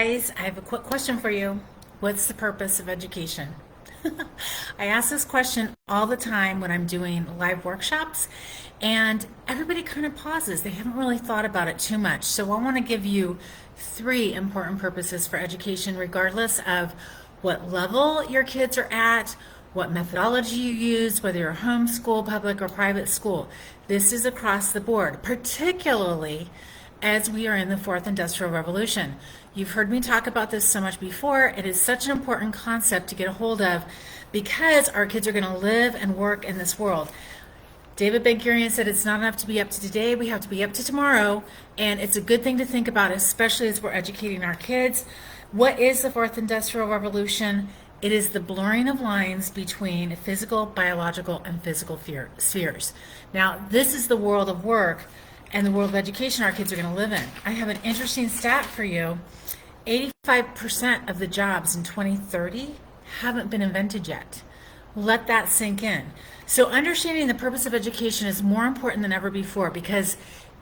guys, I have a quick question for you. What's the purpose of education? I ask this question all the time when I'm doing live workshops, and everybody kind of pauses. They haven't really thought about it too much. So I want to give you three important purposes for education, regardless of what level your kids are at, what methodology you use, whether you're homeschool, public, or private school. This is across the board, particularly as we are in the fourth industrial revolution. You've heard me talk about this so much before. It is such an important concept to get a hold of because our kids are going to live and work in this world. David Ben-Gurion said it's not enough to be up to today, we have to be up to tomorrow, and it's a good thing to think about, especially as we're educating our kids. What is the fourth industrial revolution? It is the blurring of lines between physical, biological, and physical spheres. Now, this is the world of work and the world of education our kids are going to live in. I have an interesting stat for you. 85% of the jobs in 2030 haven't been invented yet. Let that sink in. So understanding the purpose of education is more important than ever before, because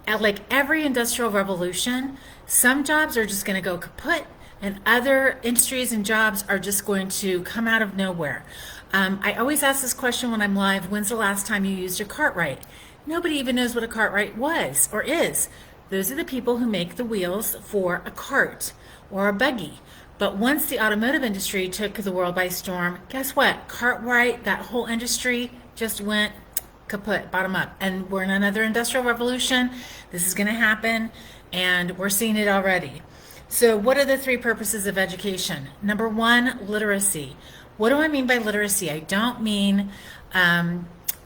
like every industrial revolution, some jobs are just going to go kaput and other industries and jobs are just going to come out of nowhere. I always ask this question when I'm live: when's the last time you used a Cartwright? Nobody even knows what a Cartwright was or is. Those are the people who make the wheels for a cart or a buggy. But once the automotive industry took the world by storm, guess what? Cartwright, that whole industry just went kaput, bottom up. And we're in another industrial revolution. This is going to happen, and we're seeing it already. So what are the three purposes of education? Number one, literacy. What do I mean by literacy? I don't mean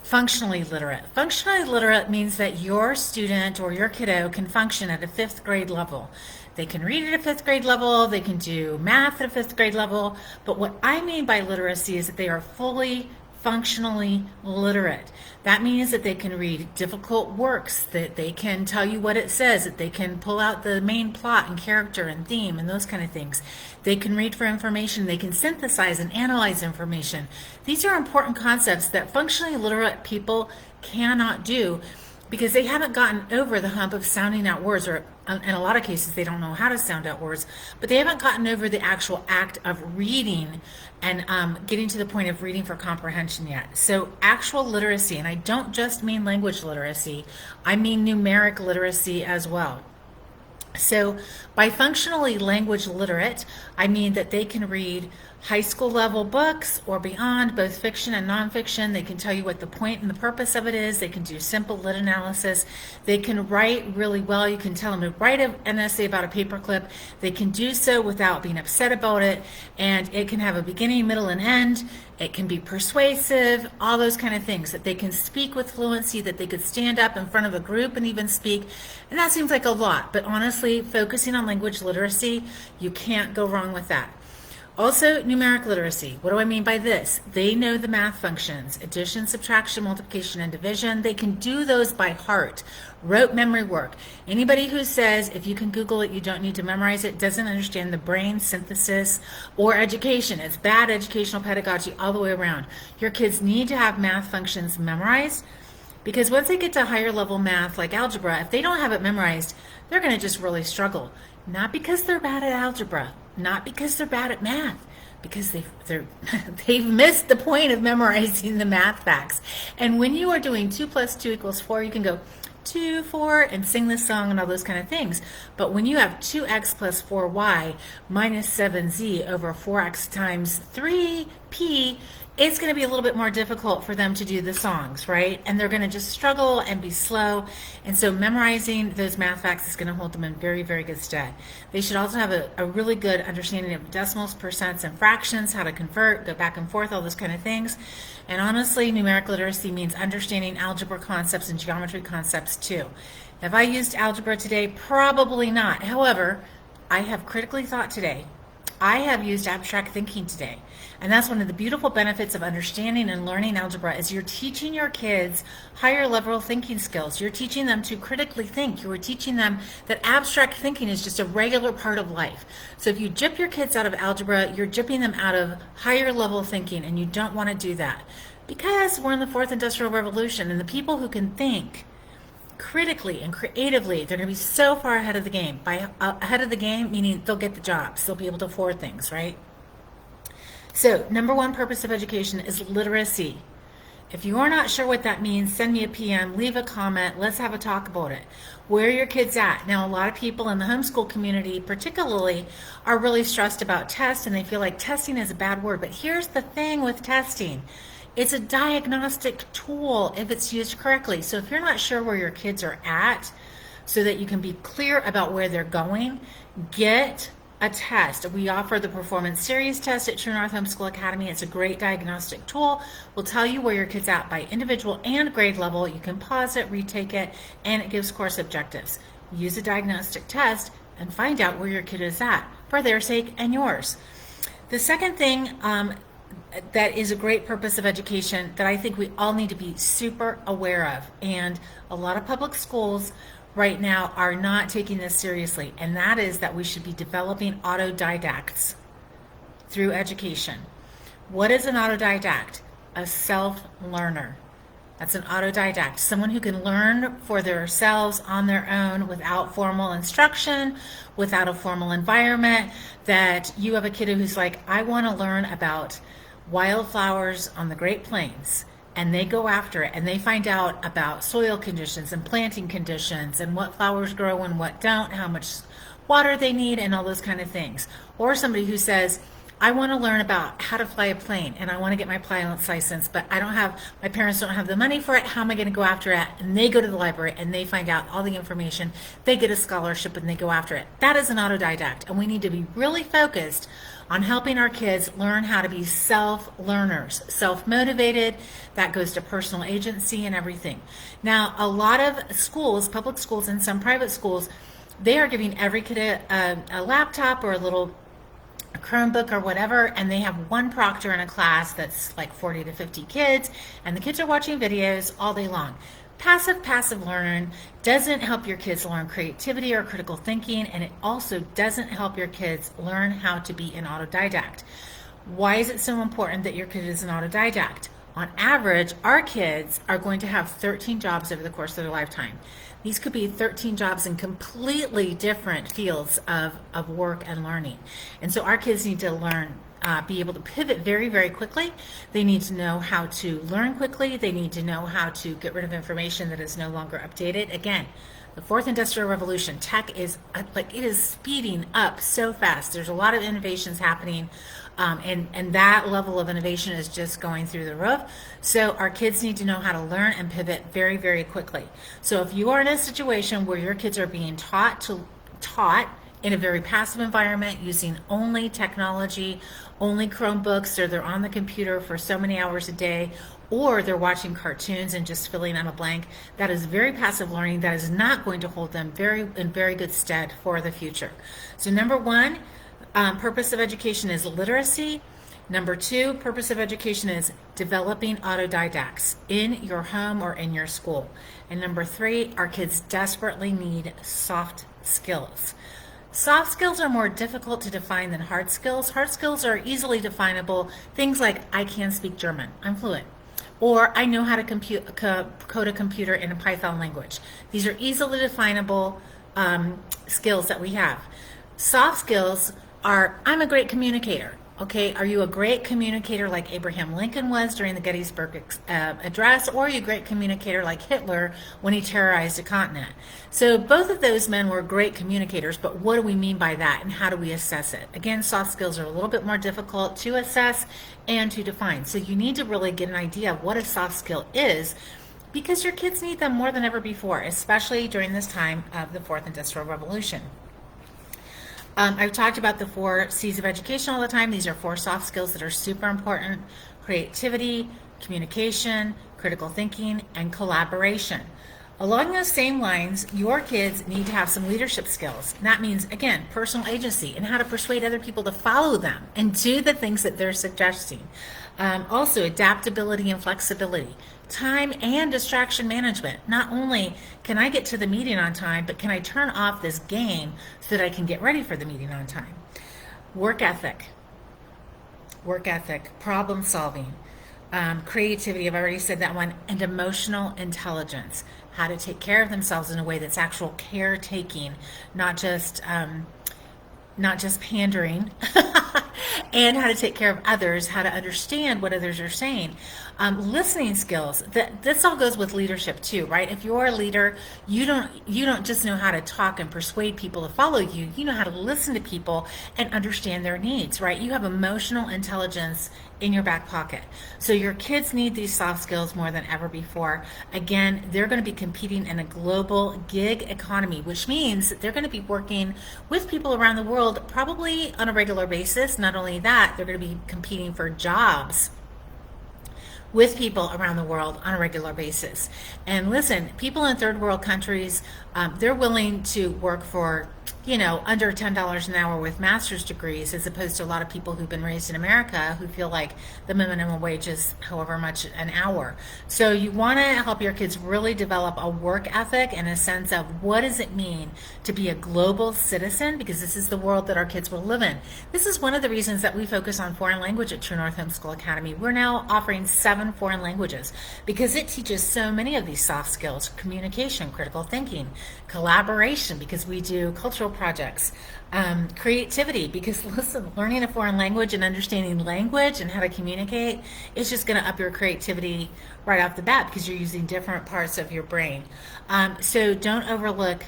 functionally literate. Functionally literate means that your student or your kiddo can function at a fifth grade level. They can read at a fifth grade level, they can do math at a fifth grade level, but what I mean by literacy is that they are fully functionally literate. That means that they can read difficult works, that they can tell you what it says, that they can pull out the main plot and character and theme and those kind of things. They can read for information, they can synthesize and analyze information. These are important concepts that functionally literate people cannot do because they haven't gotten over the hump of sounding out words, or in a lot of cases they don't know how to sound out words, but they haven't gotten over the actual act of reading and getting to the point of reading for comprehension yet. So actual literacy, and I don't just mean language literacy, I mean numeric literacy as well. So by functionally language literate, I mean that they can read high school level books or beyond, both fiction and nonfiction. They can tell you what the point and the purpose of it is. They can do simple lit analysis. They can write really well. You can tell them to write an essay about a paperclip. They can do so without being upset about it, and it can have a beginning, middle, and end. It can be persuasive, all those kind of things, that they can speak with fluency, that they could stand up in front of a group and even speak. And that seems like a lot, but honestly, focusing on language literacy, you can't go wrong with that. Also, numeric literacy. What do I mean by this? They know the math functions: addition, subtraction, multiplication, and division. They can do those by heart. Rote memory work. Anybody who says if you can Google it, you don't need to memorize it, doesn't understand the brain synthesis or education. It's bad educational pedagogy all the way around. Your kids need to have math functions memorized, because once they get to higher level math like algebra, if they don't have it memorized, they're going to just really struggle. Not because they're bad at algebra, not because they're bad at math, because they've missed the point of memorizing the math facts. And when you are doing 2 + 2 = 4, you can go 2, 4, and sing this song and all those kind of things. But when you have 2x + 4y - 7z over 4x times 3p, it's going to be a little bit more difficult for them to do the songs, right? And they're going to just struggle and be slow. And so memorizing those math facts is going to hold them in very, very good stead. They should also have a really good understanding of decimals, percents, and fractions, how to convert, go back and forth, all those kind of things. And honestly, numeric literacy means understanding algebra concepts and geometry concepts too. Have I used algebra today? Probably not. However, I have critically thought today. I have used abstract thinking today. And that's one of the beautiful benefits of understanding and learning algebra, is you're teaching your kids higher level thinking skills. You're teaching them to critically think. You're teaching them that abstract thinking is just a regular part of life. So if you gyp your kids out of algebra, you're gypping them out of higher level thinking, and you don't want to do that, because we're in the fourth industrial revolution, and the people who can think critically and creatively. They're going to be so far ahead of the game. By ahead of the game, meaning they'll get the jobs. They'll be able to afford things, right? So, number one purpose of education is literacy. If you are not sure what that means, send me a PM, leave a comment, let's have a talk about it. Where are your kids at? Now, a lot of people in the homeschool community particularly are really stressed about tests, and they feel like testing is a bad word. But here's the thing with testing. It's a diagnostic tool if it's used correctly. So if you're not sure where your kids are at, so that you can be clear about where they're going, get a test. We offer the Performance Series test at True North Homeschool Academy. It's a great diagnostic tool. We'll tell you where your kid's at by individual and grade level. You can pause it, retake it, and it gives course objectives. Use a diagnostic test and find out where your kid is at for their sake and yours. The second thing that is a great purpose of education that I think we all need to be super aware of, and a lot of public schools right now are not taking this seriously, and that is that we should be developing autodidacts through education. What is an autodidact? A self-learner. That's an autodidact, someone who can learn for themselves on their own without formal instruction, without a formal environment. That you have a kid who's like, I want to learn about wildflowers on the Great Plains, and they go after it and they find out about soil conditions and planting conditions and what flowers grow and what don't, how much water they need, and all those kind of things. Or somebody who says, I want to learn about how to fly a plane and I want to get my pilot's license, but my parents don't have the money for it. How am I going to go after it? And they go to the library and they find out all the information. They get a scholarship and they go after it. That is an autodidact, and we need to be really focused on helping our kids learn how to be self-learners, self-motivated. That goes to personal agency and everything. Now, a lot of schools, public schools and some private schools, they are giving every kid a laptop or a Chromebook or whatever, and they have one proctor in a class that's like 40 to 50 kids, and the kids are watching videos all day long. Passive learning doesn't help your kids learn creativity or critical thinking, and it also doesn't help your kids learn how to be an autodidact. Why is it so important that your kid is an autodidact? On average, our kids are going to have 13 jobs over the course of their lifetime. These could be 13 jobs in completely different fields of work and learning. And so our kids need to learn, be able to pivot very, very quickly. They need to know how to learn quickly. They need to know how to get rid of information that is no longer updated. Again, the fourth industrial revolution, tech is it is speeding up so fast. There's a lot of innovations happening, and that level of innovation is just going through the roof. So our kids need to know how to learn and pivot very, very quickly. So if you are in a situation where your kids are being taught in a very passive environment using only technology, only Chromebooks, or they're on the computer for so many hours a day, or they're watching cartoons and just filling in a blank, that is very passive learning. That is not going to hold them in very good stead for the future. So number one, purpose of education is literacy. Number two, purpose of education is developing autodidacts in your home or in your school. And number three, our kids desperately need soft skills. Soft skills are more difficult to define than hard skills. Hard skills are easily definable. Things like, I can speak German, I'm fluent. Or I know how to code a computer in a Python language. These are easily definable skills that we have. Soft skills are, I'm a great communicator. Okay, are you a great communicator like Abraham Lincoln was during the Gettysburg Address, or are you a great communicator like Hitler when he terrorized a continent? So both of those men were great communicators, but what do we mean by that, and how do we assess it? Again, soft skills are a little bit more difficult to assess and to define. So you need to really get an idea of what a soft skill is, because your kids need them more than ever before, especially during this time of the fourth industrial revolution. I've talked about the 4 C's of education all the time. These are 4 soft skills that are super important: creativity, communication, critical thinking, and collaboration. Along those same lines, your kids need to have some leadership skills. And that means, again, personal agency and how to persuade other people to follow them and do the things that they're suggesting. Also, adaptability and flexibility. Time and distraction management. Not only can I get to the meeting on time, but can I turn off this game so that I can get ready for the meeting on time? Work ethic, problem solving, creativity, I've already said that one, and emotional intelligence, how to take care of themselves in a way that's actual caretaking, not just pandering, and how to take care of others, how to understand what others are saying. Listening skills. This all goes with leadership too, right? If you're a leader, you don't just know how to talk and persuade people to follow you. You know how to listen to people and understand their needs, right? You have emotional intelligence in your back pocket. So your kids need these soft skills more than ever before. Again, they're going to be competing in a global gig economy, which means that they're going to be working with people around the world probably on a regular basis. Not only that, they're going to be competing for jobs with people around the world on a regular basis. And listen, people in third world countries, they're willing to work for, under $10 an hour with master's degrees, as opposed to a lot of people who've been raised in America who feel like the minimum wage is however much an hour. So you want to help your kids really develop a work ethic and a sense of what does it mean to be a global citizen, because this is the world that our kids will live in. This is one of the reasons that we focus on foreign language at True North Homeschool Academy. We're now offering 7 foreign languages because it teaches so many of these soft skills: communication, critical thinking, collaboration, because we do cultural projects, creativity, because listen, learning a foreign language and understanding language and how to communicate is just going to up your creativity right off the bat because you're using different parts of your brain. So don't overlook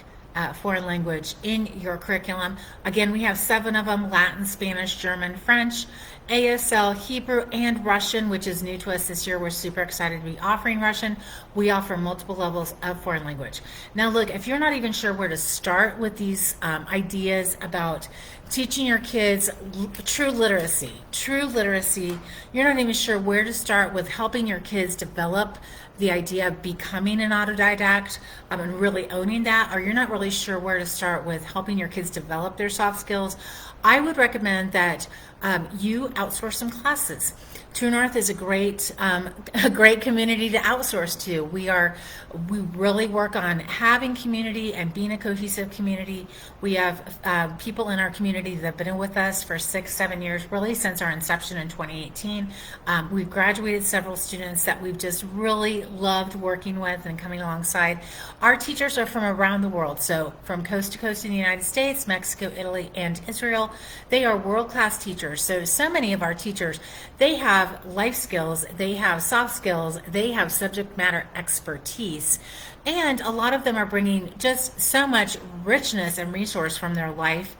foreign language in your curriculum. Again, we have 7 of them: Latin, Spanish, German, French, ASL, Hebrew, and Russian, which is new to us this year. We're super excited to be offering Russian. We offer multiple levels of foreign language. Now look, if you're not even sure where to start with these ideas about teaching your kids true literacy, you're not even sure where to start with helping your kids develop the idea of becoming an autodidact and really owning that, or you're not really sure where to start with helping your kids develop their soft skills, I would recommend that you outsource some classes. True North is a great community to outsource to. We really work on having community and being a cohesive community. We have people in our community that have been with us for 6-7 years, really since our inception in 2018. We've graduated several students that we've just really loved working with and coming alongside. Our teachers are from around the world, so from coast to coast in the United States, Mexico, Italy, and Israel. They are world-class teachers. So many of our teachers, they have life skills, they have soft skills, they have subject matter expertise, and a lot of them are bringing just so much richness and resource from their life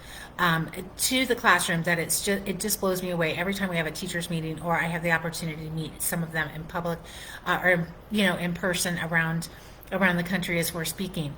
to the classroom that it just blows me away every time we have a teachers meeting or I have the opportunity to meet some of them in public or in person around the country as we're speaking.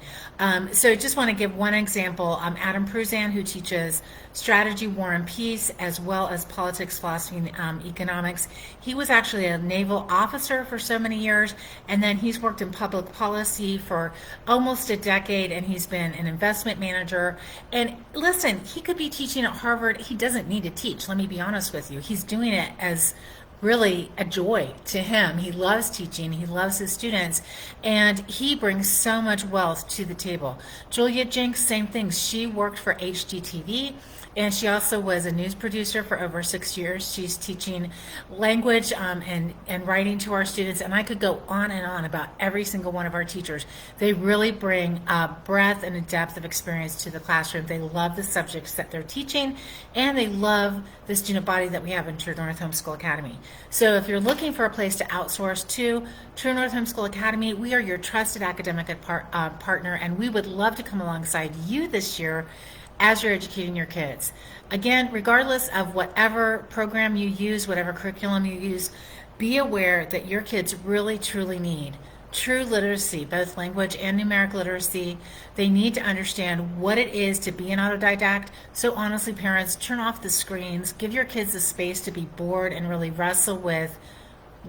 So just want to give one example. Adam Pruzan, who teaches strategy, war, and peace, as well as politics, philosophy, and economics. He was actually a naval officer for so many years, and then he's worked in public policy for almost a decade, and he's been an investment manager. And listen, he could be teaching at Harvard. He doesn't need to teach, let me be honest with you. He's doing it as really a joy to him. He loves teaching, he loves his students, and he brings so much wealth to the table. Julia Jenks, same thing. She worked for HGTV, and she also was a news producer for over 6 years. She's teaching language and writing to our students, and I could go on and on about every single one of our teachers. They really bring a breadth and a depth of experience to the classroom. They love the subjects that they're teaching, and they love the student body that we have in True North Homeschool Academy. So if you're looking for a place to outsource to True North Homeschool Academy, we are your trusted academic partner, and we would love to come alongside you this year as you're educating your kids. Again, regardless of whatever program you use, whatever curriculum you use, be aware that your kids really truly need true literacy, both language and numeric literacy. They need to understand what it is to be an autodidact. So honestly, parents, turn off the screens, give your kids the space to be bored and really wrestle with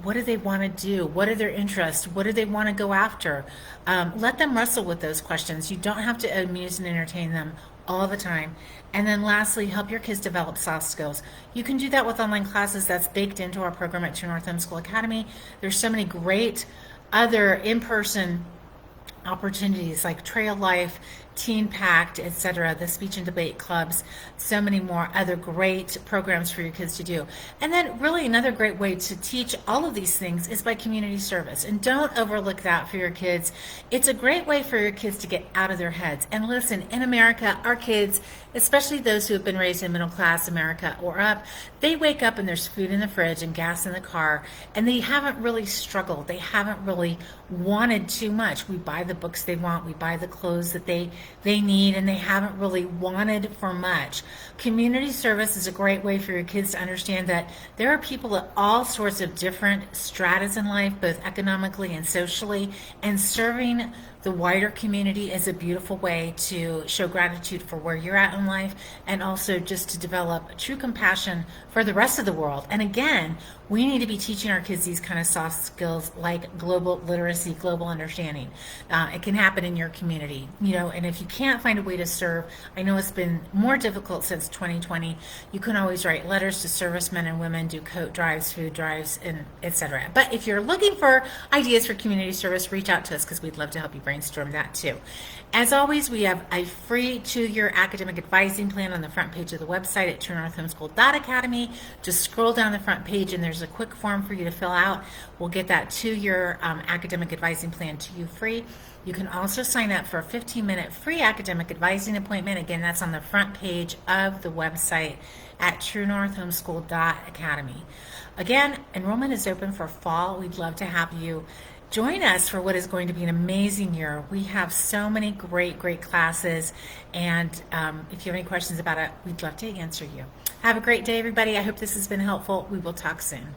what do they want to do? What are their interests? What do they want to go after? Let them wrestle with those questions. You don't have to amuse and entertain them all the time. And then lastly, help your kids develop soft skills. You can do that with online classes. That's baked into our program at True North Homeschool Academy. There's so many great other in-person opportunities like Trail Life, Teen Pact, etc., the speech and debate clubs, so many more other great programs for your kids to do. And then really another great way to teach all of these things is by community service. And don't overlook that for your kids. It's a great way for your kids to get out of their heads. And listen, in America, our kids, especially those who have been raised in middle class America or up, they wake up and there's food in the fridge and gas in the car, and they haven't really struggled. They haven't really wanted too much. We buy the books they want, we buy the clothes that they need, and they haven't really wanted for much. Community service is a great way for your kids to understand that there are people at all sorts of different stratas in life, both economically and socially, and serving the wider community is a beautiful way to show gratitude for where you're at in life, and also just to develop true compassion for the rest of the world. And again, we need to be teaching our kids these kind of soft skills like global literacy, global understanding. It can happen in your community, and if you can't find a way to serve, I know it's been more difficult since 2020. You can always write letters to servicemen and women, do coat drives, food drives, and etc. But if you're looking for ideas for community service, reach out to us because we'd love to help you brainstorm that too. As always, we have a free 2-year academic advising plan on the front page of the website at TrueNorthHomeschool.Academy. Just scroll down the front page and there's a quick form for you to fill out. We'll get that 2-year academic advising plan to you free. You can also sign up for a 15-minute free academic advising appointment. Again, that's on the front page of the website at TrueNorthHomeschool.Academy. Again, enrollment is open for fall. We'd love to have you join us for what is going to be an amazing year. We have so many great classes, and if you have any questions about it, we'd love to answer you. Have a great day, everybody. I hope this has been helpful. We will talk soon.